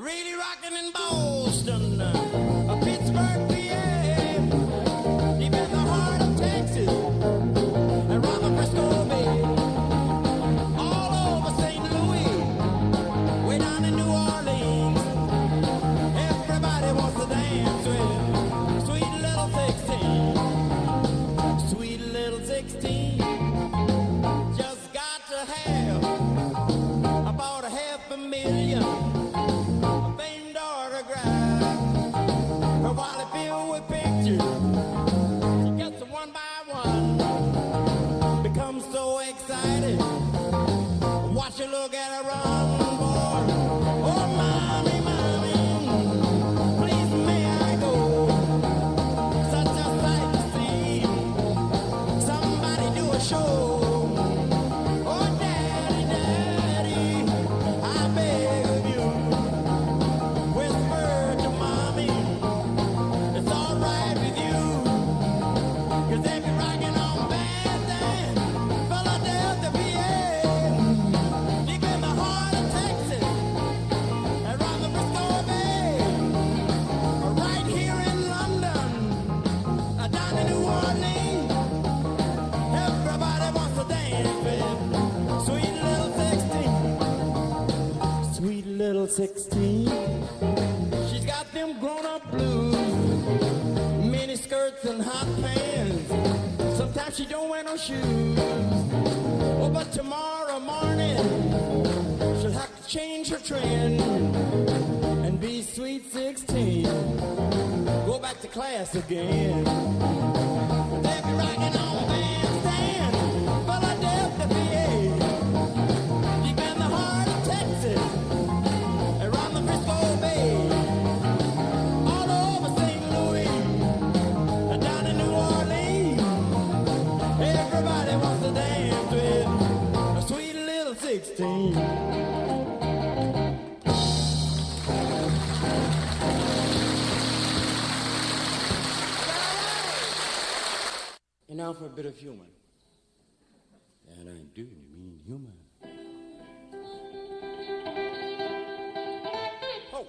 really rocking in Boston, Pittsburgh, PA, deep in the heart of Texas, and round the Frisco Bay, all over St. Louis, way down in New Orleans. Everybody wants to dance with sweet little 16, sweet little 16. Just got to have about $500,000. Her wallet filled with pictures. She gets them one by one. Becomes so excited. Watch her look at her run, boy. Oh, mommy, mommy, please may I go? Such a sight to see. Somebody do a show. Oh, daddy, daddy, I beg of you. Whisper to mommy. It's all right with you, 'cause they be rocking on bad things, Philadelphia, PA, deep in the heart of Texas, around the Frisco Bay, right here in London, down in New Orleans. Everybody wants to dance with sweet little 16, sweet little 16. She's got them grown-up blues, mini skirts and hot pants. Sometimes she don't wear no shoes. Oh, but tomorrow morning she'll have to change her trend and be sweet 16. Go back to class again. They'll be rocking on bandstand, Philadelphia, PA, deep in the heart of Texas, around the Frisco Bay. All over St. Louis, down in New Orleans. Everybody wants to dance with a sweet little 16. And now for a bit of humor. And I do mean humor. Ho!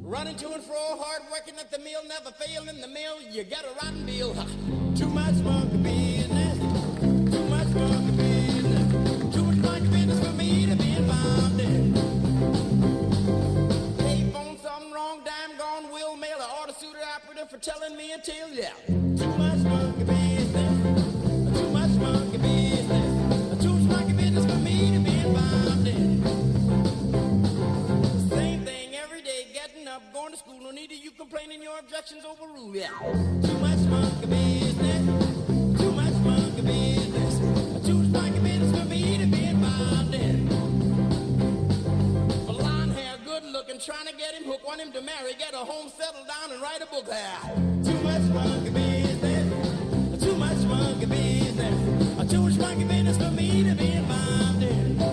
Running to and fro, hard working at the mill, never fail in the mill, you got a rotten meal. Too much monkey business, too much monkey business, too much monkey business for me to be involved in. Hey, phone something wrong, dime gone, will mail, an order suitor operative for telling me a tale, yeah. Too much monkey business, too much monkey business, too much monkey business for me to be involved in. Going to school, no need of you complaining, your objections overruled, yeah. Too much monkey business, too much monkey business, too much monkey business for me to be involved in. Blonde hair, good looking, trying to get him hooked, want him to marry, get a home, settle down and write a book, yeah. Too much monkey business, too much monkey business, too much monkey business for me to be involved in. No.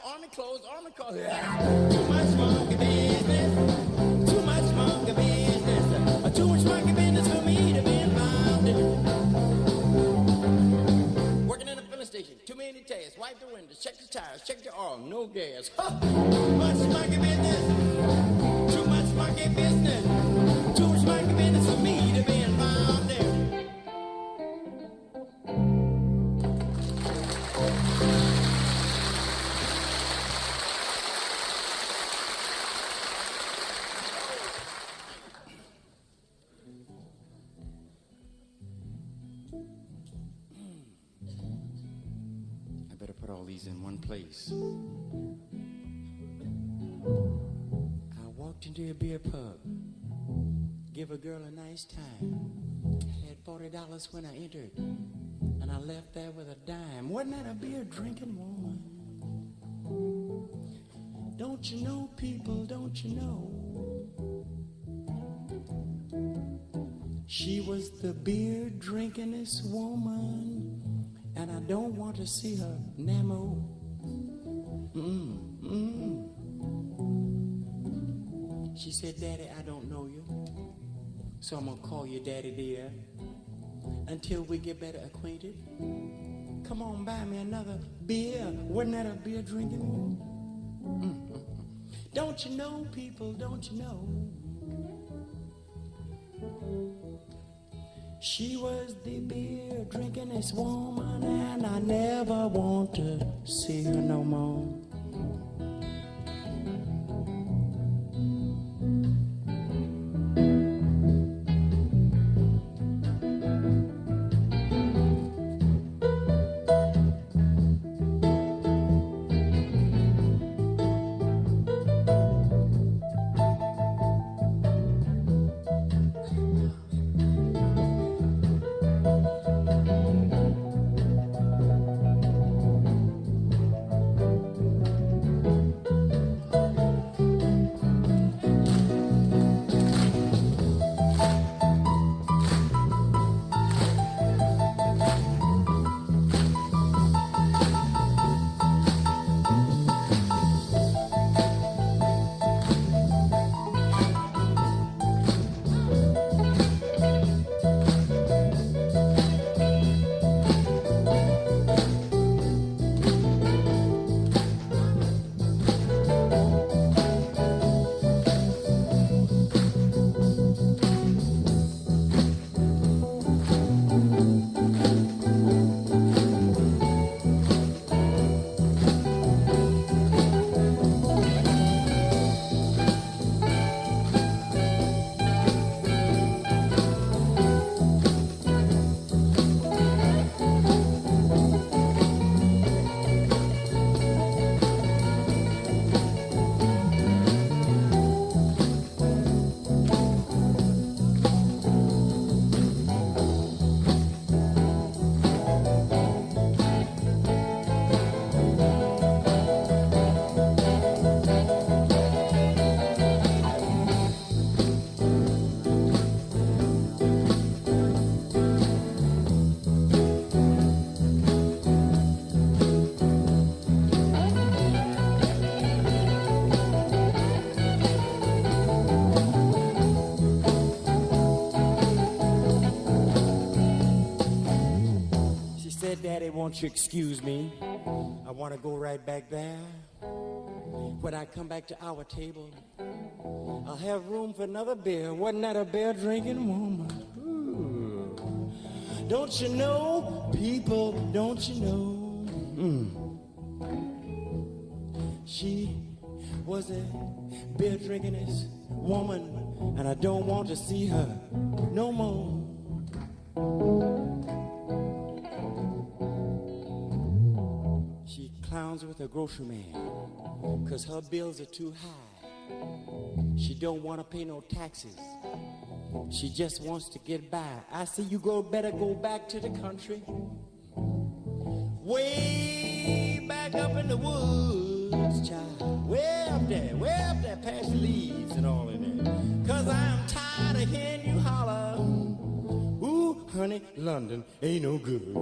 Army clothes, army clothes. Yeah. Too much monkey business, too much monkey business, too much monkey business for me to be involved in. Working in a filling station, too many tasks, wipe the windows, check the tires, check the oil, no gas. Too much monkey business, too much monkey business, too much monkey business for me to be involved in. parties in one place. I walked into a beer pub, give a girl a nice time. Had $40 when I entered, and I left there with a dime. Wasn't that a beer drinking woman? Don't you know, people, don't you know? She was the beer drinkingest woman, and I don't want to see her no more. She said, Daddy, I don't know you, so I'm gonna call you Daddy dear until we get better acquainted. Come on, buy me another beer. Wasn't that a beer drinking woman? Don't you know, people, don't you know? She was the beer drinkingest woman, and I never want to see her no more. Daddy, won't you excuse me? I want to go right back there. When I come back to our table, I'll have room for another beer. Wasn't that a beer drinking woman? Ooh. Don't you know, people, don't you know? She was a beer drinkingest woman, and I don't want to see her no more. Clowns with a grocery man, 'cause her bills are too high. She don't want to pay no taxes. She just wants to get by. I say you better go back to the country, way back up in the woods, child. Way up there past the leaves and all in there. 'Cause I'm tired of hearing you holler, ooh, honey, London ain't no good.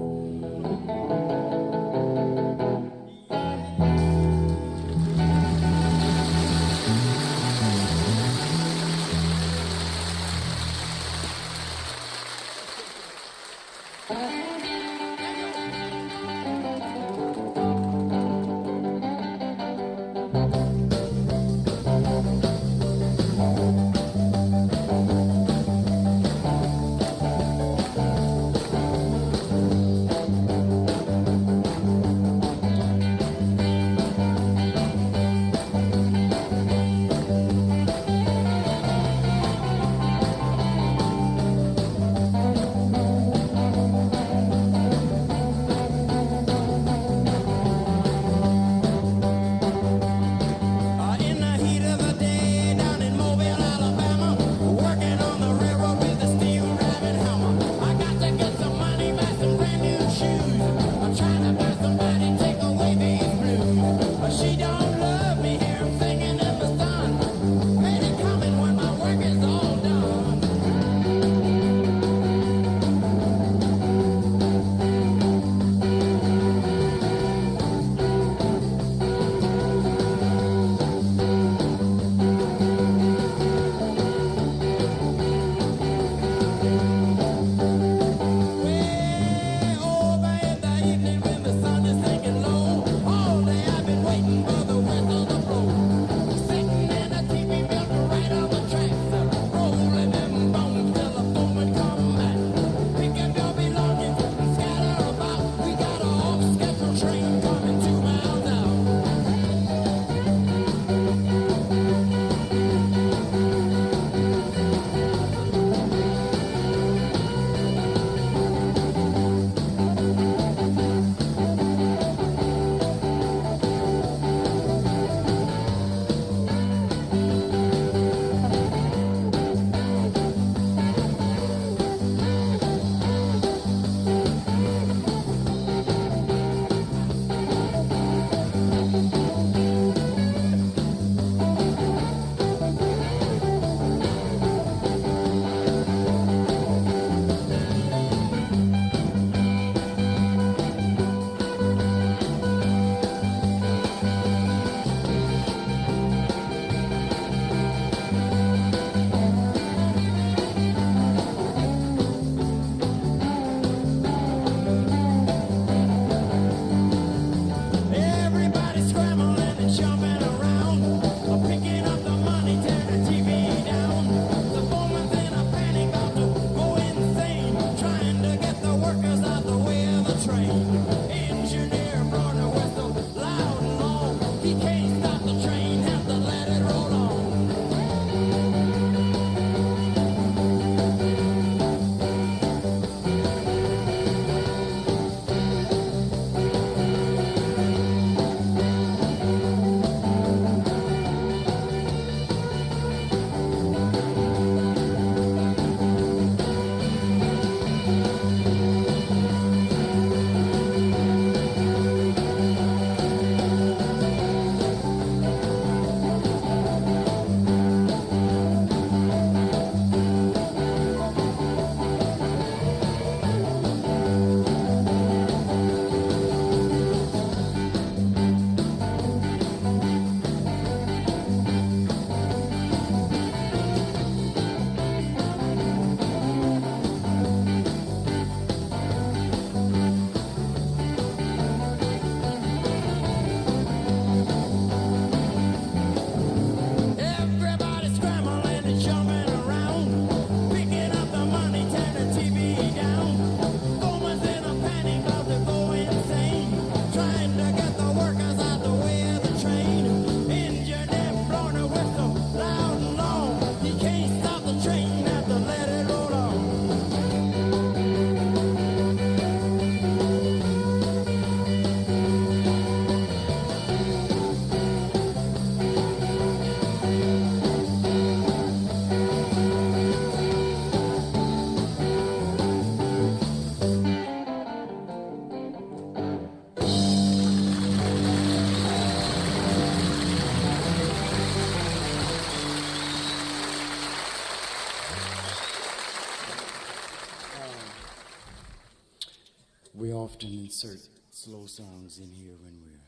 often insert slow songs in here when we're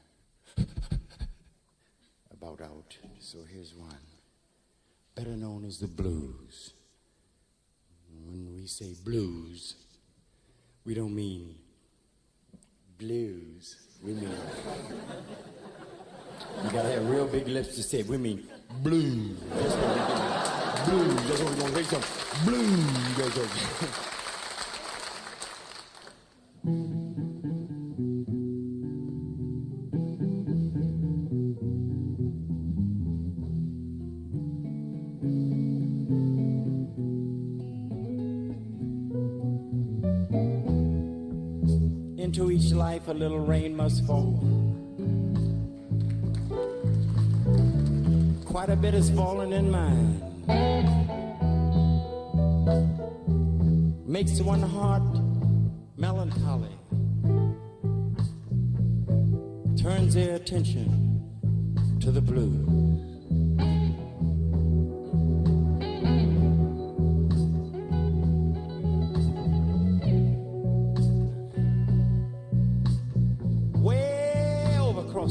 about out. So here's one, better known as the blues. When we say blues, we don't mean blues. We mean, you gotta have real big lips to say it. We mean blues. That's what we do. Blues. That's what we're gonna make some blues. That's what Into each life a little rain must fall. Quite a bit has fallen in mine. Makes one heart melancholy. Turns their attention to the blue.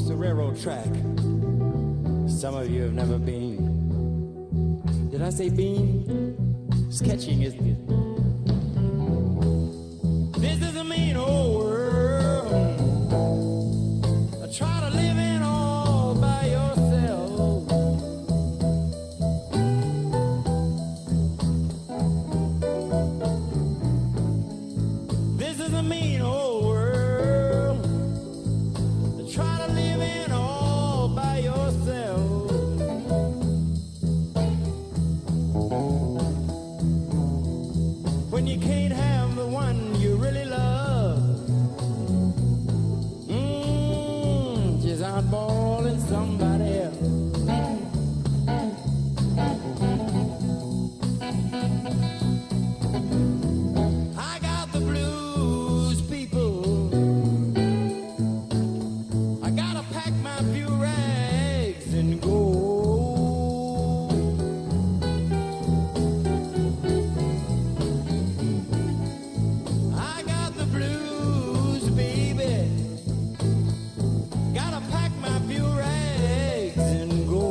The railroad track. Some of you have never been. Did I say been? Sketching, isn't it? This is a mean old world. Try to live in all by yourself. This is a mean old world. Try to live in all by yourself. When you can't have the one you really love, just eyeballing somebody else. I got the blues, people. Pack my few rags and go. I got the blues, baby. Gotta pack my few rags and go.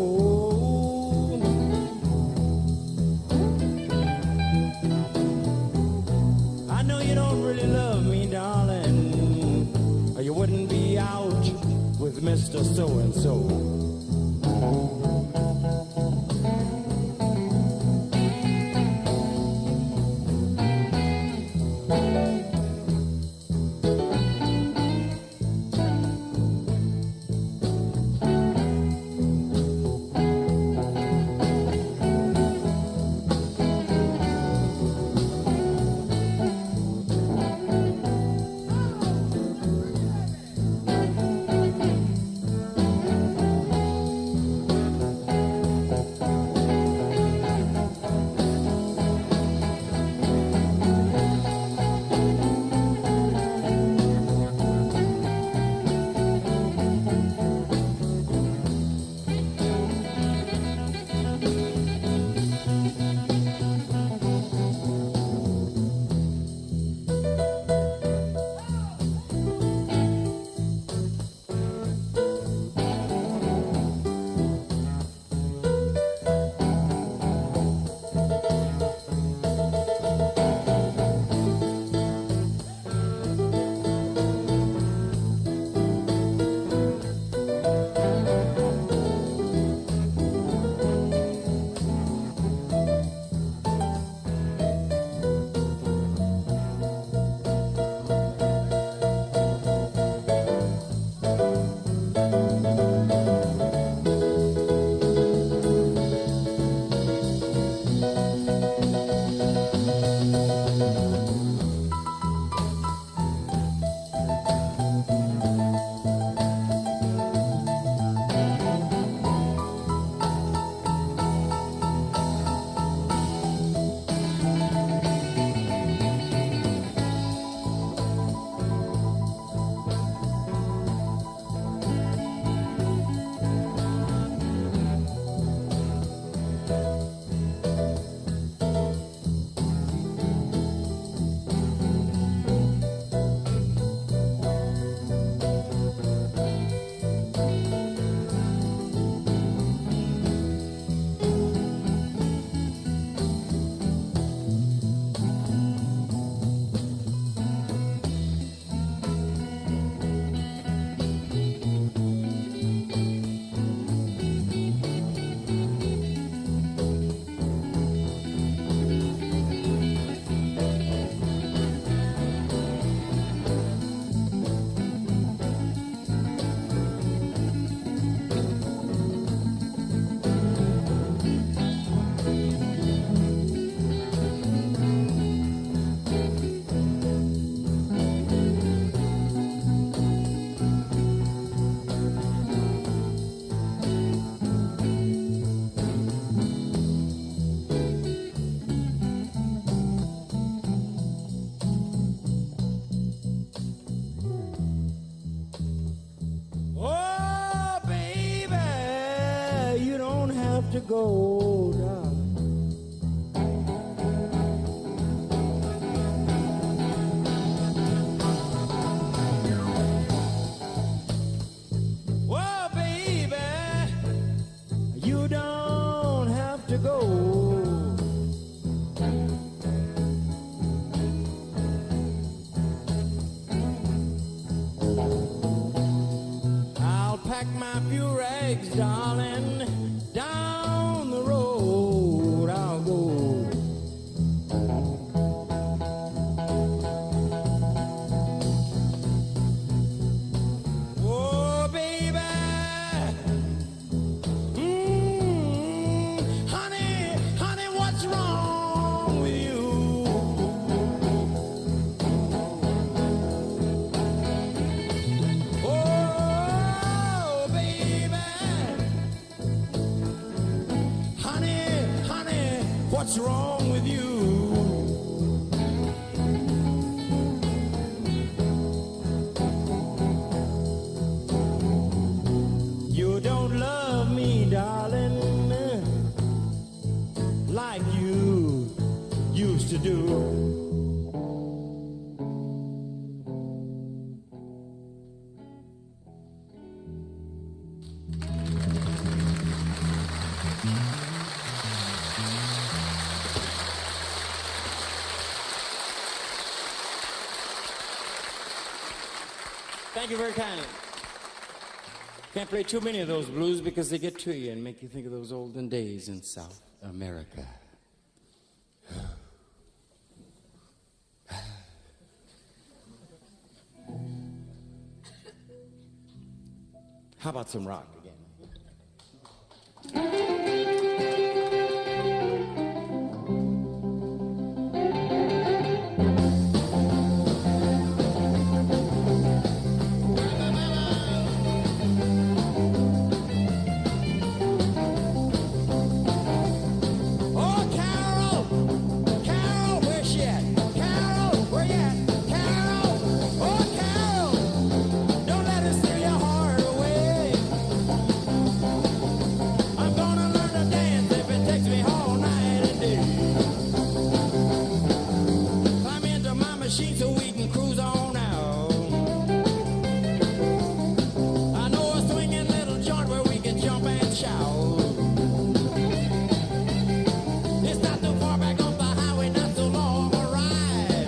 I know you don't really love me, darling, or you wouldn't be out with Mr. So-and-so. have to go, darling. Well, baby, you don't have to go. I'll pack my few rags, darling, down the road I'll go. Oh, baby, honey, honey, what's wrong with you? Oh, baby, honey, honey, what's wrong with you? You don't love me, darling, like you used to do. Thank you very kindly. Can't play too many of those blues because they get to you and make you think of those olden days in South America. How about some rock again? Oh, Carol, Carol, where's she at? Carol, where you at? Carol, oh, Carol, don't let her steal your heart away. I'm gonna learn to dance if it takes me all night and day. Climb into my machine so we can cruise on out. I know a swinging little joint where we can jump and shout. It's not too far back off the highway, not so long a ride.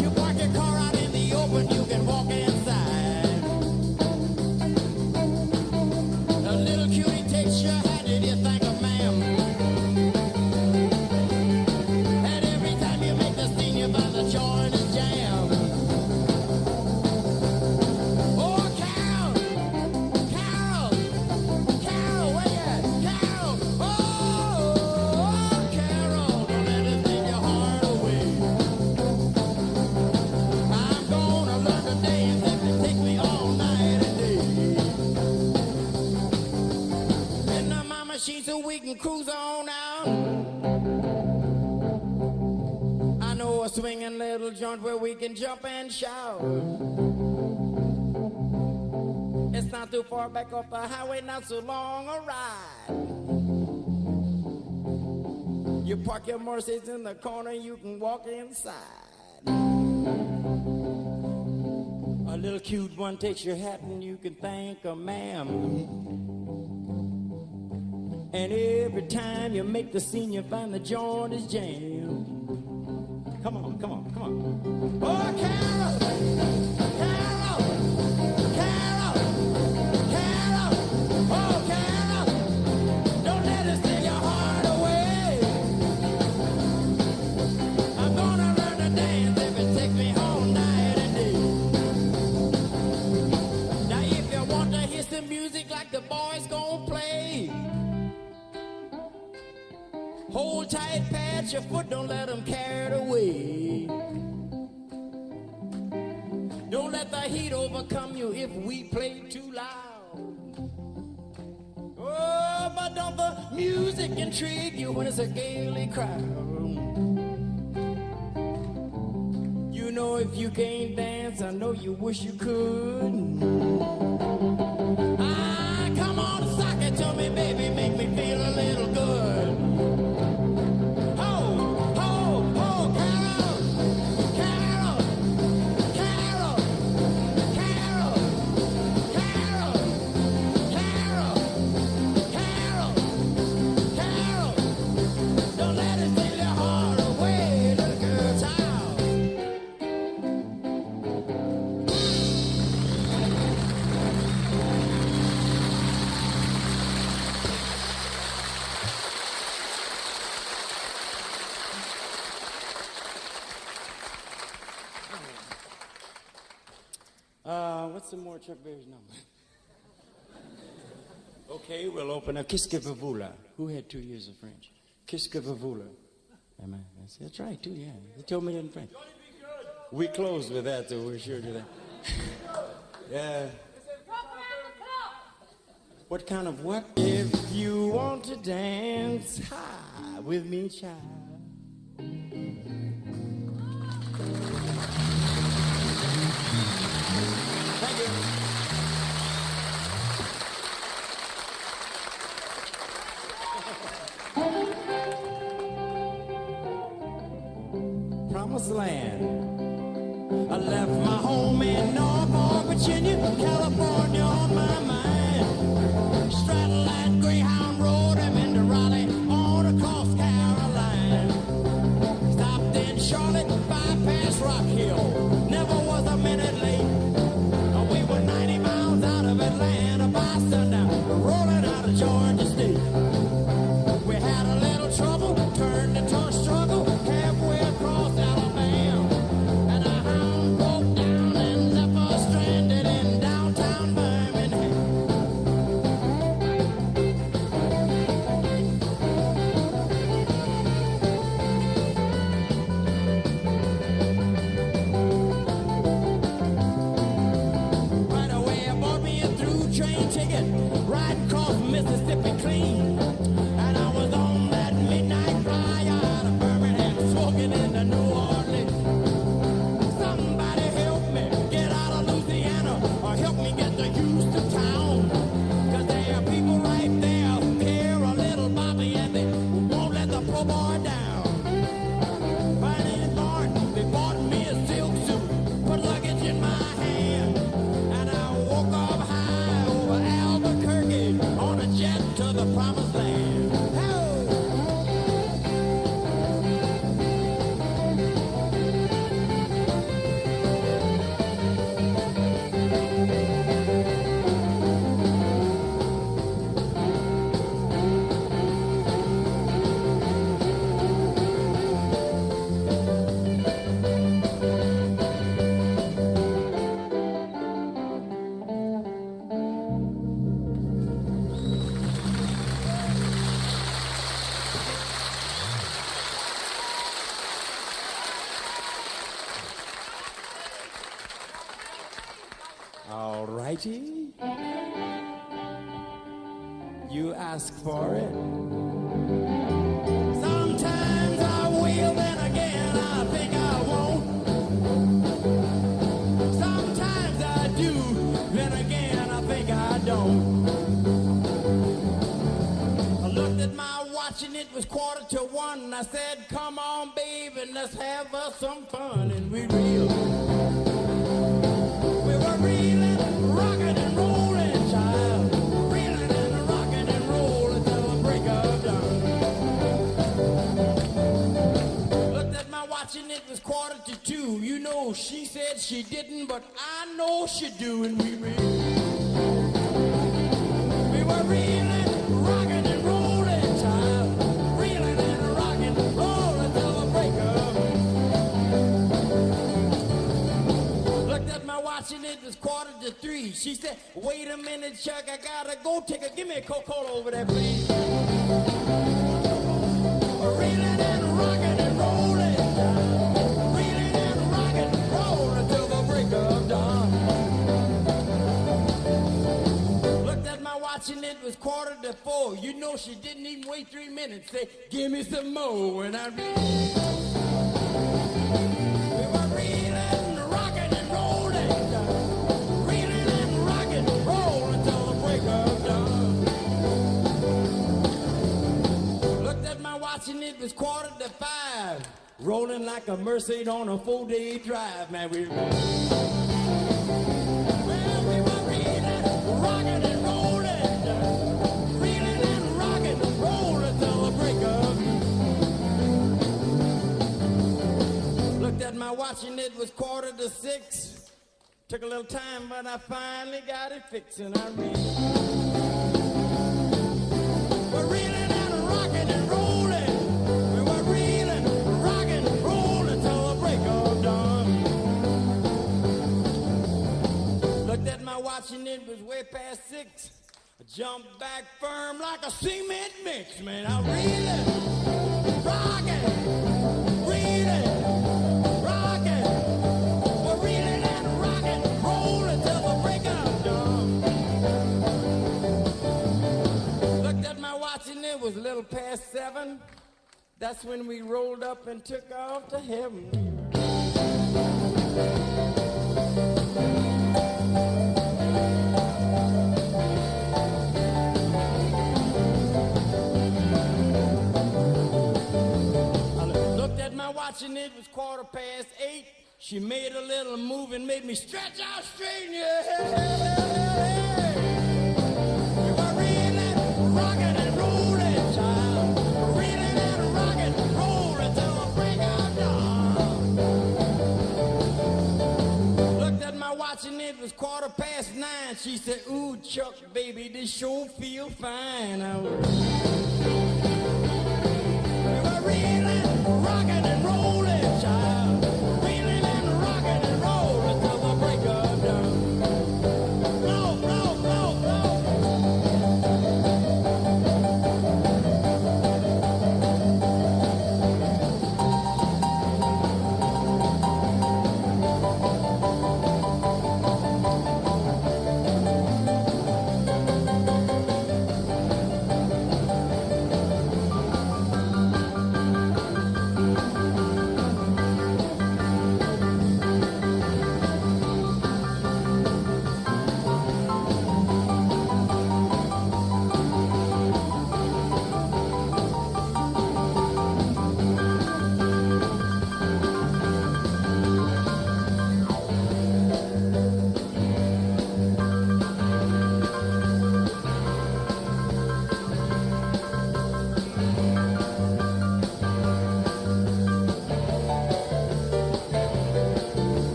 You park your car out in the open, you can walk inside. A little cutie takes your hat, did you think of ma'am? And every time you make the scene, you find the joint is jammed. Oh, Carol, Carol, Carol, where you at? Carol, oh, Carol, don't let it take your heart away. I'm gonna learn to dance if it takes me all night and day. Into my machine so we can cruise on out. I know a swinging little joint where we can jump and shout. It's not too far back off the highway, not so long a ride. You park your Mercedes in the corner, you can walk inside. A little cute one takes your hat and you can thank her, ma'am. And every time you make the scene, you find the joint is jammed. Come on, come on, come on. Oh, Carol, Carol, Carol, Carol, oh, Carol, don't let us steal your heart away. I'm gonna learn to dance if it takes me all night and day. Now, if you want to hear some music like the boys gon' play, hold tight, pat your foot, don't let them carry it away. Don't let the heat overcome you if we play too loud. Oh, but don't the music intrigue you when it's a gaily crowd? You know if you can't dance, I know you wish you could. Ah, come on, suck know Chuck Berry's number? Okay, we'll open up Kiska Vavula. Who had 2 years of French? Kiska Vavula. That's right, too, yeah. He told me that in French. We closed with that, so we're sure to that. Yeah. What kind of what? If you want to dance high with me, child. Thank you. Promised land. I left my home in Norfolk, Virginia, California on my mind. Straddle that Greyhound Road, I'm into Raleigh, on across Caroline. Stopped in Charlotte, bypass Rock Hill. Never was a minute late. We were 90 miles out of Atlanta by sundown, rolling out of Georgia State. We had a little trouble, turned into a struggle, halfway across Alabama. And a hound broke down and left us stranded in downtown Birmingham. Right away I bought me a through train ticket, riding across Mississippi clean. And I was on that midnight fly out of Birmingham, smoking into New Orleans. Somebody help me get out of Louisiana, or help me get to Houston town. 'Cause there are people right there who care a little about me, and they won't let the poor boy down. Finally in Martin, they bought me a silk suit, put luggage in my hand, and I woke up high over Albuquerque on a jet to the promised land. All righty. You ask for it. Sometimes I will, then again I think I won't. Sometimes I do, then again I think I don't. I looked at my watch and it was 1:45, and I said, come on, babe, and let's have us some fun. And we reeled. We were reeling, rocking and rolling, child. Reeling and rocking and rolling till the break of dawn. Looked at my watch and it was 1:45. You know, she said she didn't, but I know she do. And we reeled. We were reeling, rocking and rolling, child. Reeling and rocking, rolling till the break of dawn. Looked at my watch and it was 2:45. She said, wait a minute, Chuck, I gotta go take a, give me a Coca-Cola over there, please. Reeling and rocking and rolling, reeling and rocking, rolling till the break of dawn. Looked at my watch and it was 3:45. You know she didn't even wait 3 minutes. Say, give me some more, and I reeled. We were reeling, rocking and rolling, reeling and rocking, rolling till the break of dawn. Looked at my watch and it was 4:45. Rolling like a Mercedes on a 4-day drive, man. We were reeling, rocking and rolling, reeling and rocking, rolling till the break of dawn. Looked at my watch and it was 5:45. Took a little time, but I finally got it fixed, and I reeled. We're reeling and rocking and rolling. We were reeling, rocking, rolling till the break of dawn. Looked at my watch watching it was way past 6. I jumped back firm like a cement mix, man. I really rockin', really rockin'. We're reeling and rockin', rollin' till the break of dawn. Looked at my watch and it was a little past 7. That's when we rolled up and took off to heaven. Watching it was 8:15. She made a little move and made me stretch out straight in your head. We were reeling, rocking and rolling, child. Reeling and rocking, rolling till the break of dawn. Looked at my watch and it was 9:15. She said, "Ooh, Chuck, baby, this sure feel fine." We were reeling, rocking and rolling, child. Reeling and rocking and rolling till the break of dawn. Blow, blow, blow, blow.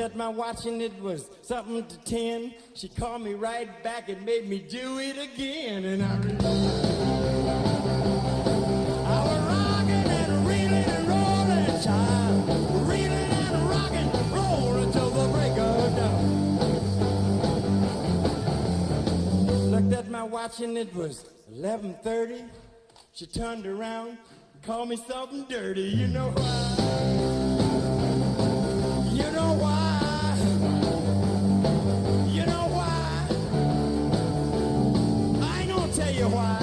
At my watch and it was something to 10. She called me right back and made me do it again. And I was rocking and reeling and rolling, child. Reeling and rocking, rolling till the break of dawn. Looked at my watch and it was 11:30. She turned around, called me something dirty. You know why? You know why? You know why? I ain't gonna tell you why.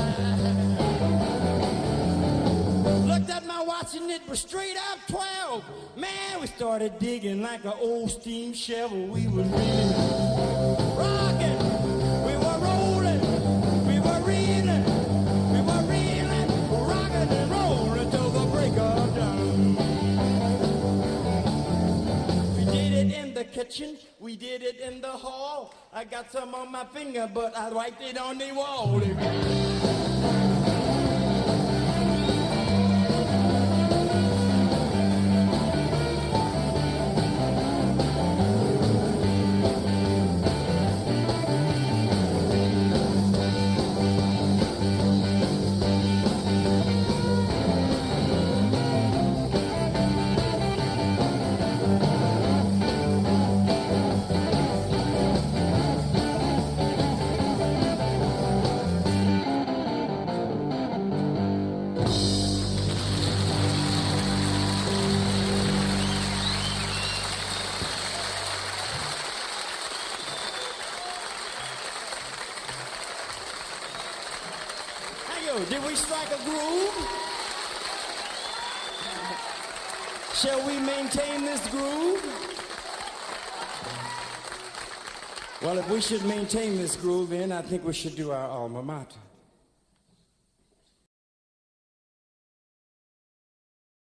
Looked at my watch and it was straight up 12. Man, we started digging like an old steam shovel. We were really rocking. We were rolling. We were reeling. We were reeling, rocking and rolling till the break of dawn. In the kitchen, we did it in the hall. I got some on my finger, but I wiped it on the wall. you? Did we strike a groove? Shall we maintain this groove? Well, if we should maintain this groove, then I think we should do our alma mater.